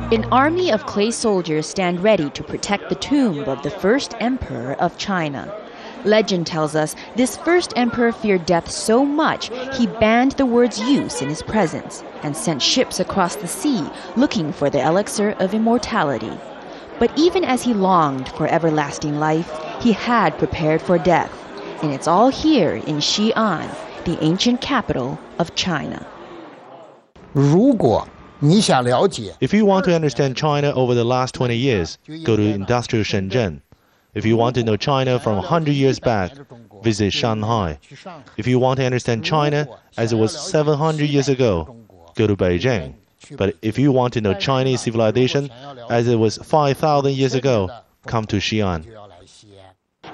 An army of clay soldiers stand ready to protect the tomb of the first emperor of China. Legend tells us this first emperor feared death so much he banned the word's use in his presence and sent ships across the sea looking for the elixir of immortality. But even as he longed for everlasting life, he had prepared for death. And it's all here in Xian, the ancient capital of China. If you want to understand China over the last 20 years, go to industrial Shenzhen. If you want to know China from 100 years back, visit Shanghai. If you want to understand China as it was 700 years ago, go to Beijing. But if you want to know Chinese civilization as it was 5,000 years ago, come to Xian.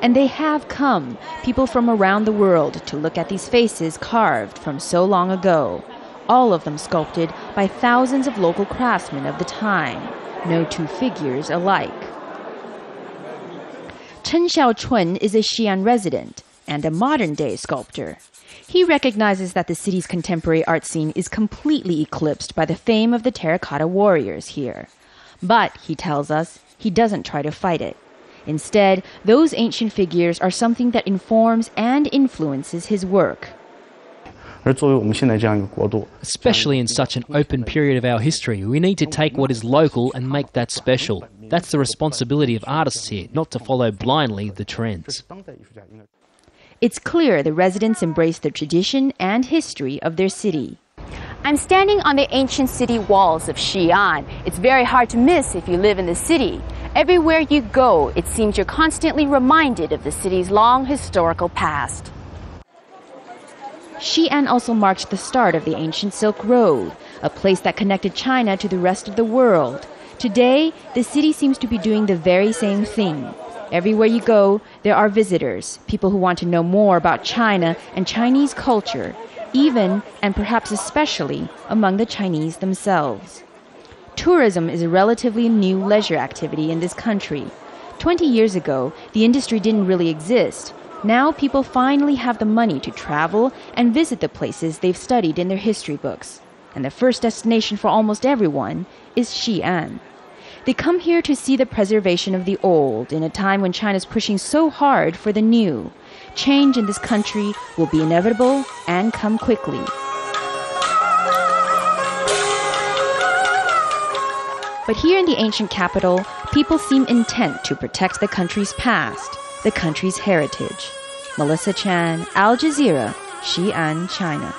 And they have come, people from around the world, to look at these faces carved from so long ago. All of them sculpted by thousands of local craftsmen of the time. No two figures alike. CHEN is a Xian resident and a modern-day sculptor. He recognizes that the city's contemporary art scene is completely eclipsed by the fame of the terracotta warriors here. But, he tells us, he doesn't try to fight it. Instead, those ancient figures are something that informs and influences his work. Especially in such an open period of our history, we need to take what is local and make that special. That's the responsibility of artists here, not to follow blindly the trends. It's clear the residents embrace the tradition and history of their city. I'm standing on the ancient city walls of Xian. It's very hard to miss if you live in the city. Everywhere you go, it seems you're constantly reminded of the city's long historical past. Xian also marked the start of the ancient Silk Road, a place that connected China to the rest of the world. Today, the city seems to be doing the very same thing. Everywhere you go, there are visitors, people who want to know more about China and Chinese culture, even, and perhaps especially, among the Chinese themselves. Tourism is a relatively new leisure activity in this country. 20 years ago, the industry didn't really exist. Now people finally have the money to travel and visit the places they've studied in their history books. And the first destination for almost everyone is Xian. They come here to see the preservation of the old in a time when China's pushing so hard for the new. Change in this country will be inevitable and come quickly. But here in the ancient capital, people seem intent to protect the country's past, the country's heritage. Melissa Chan, Al Jazeera, Xi'an, China.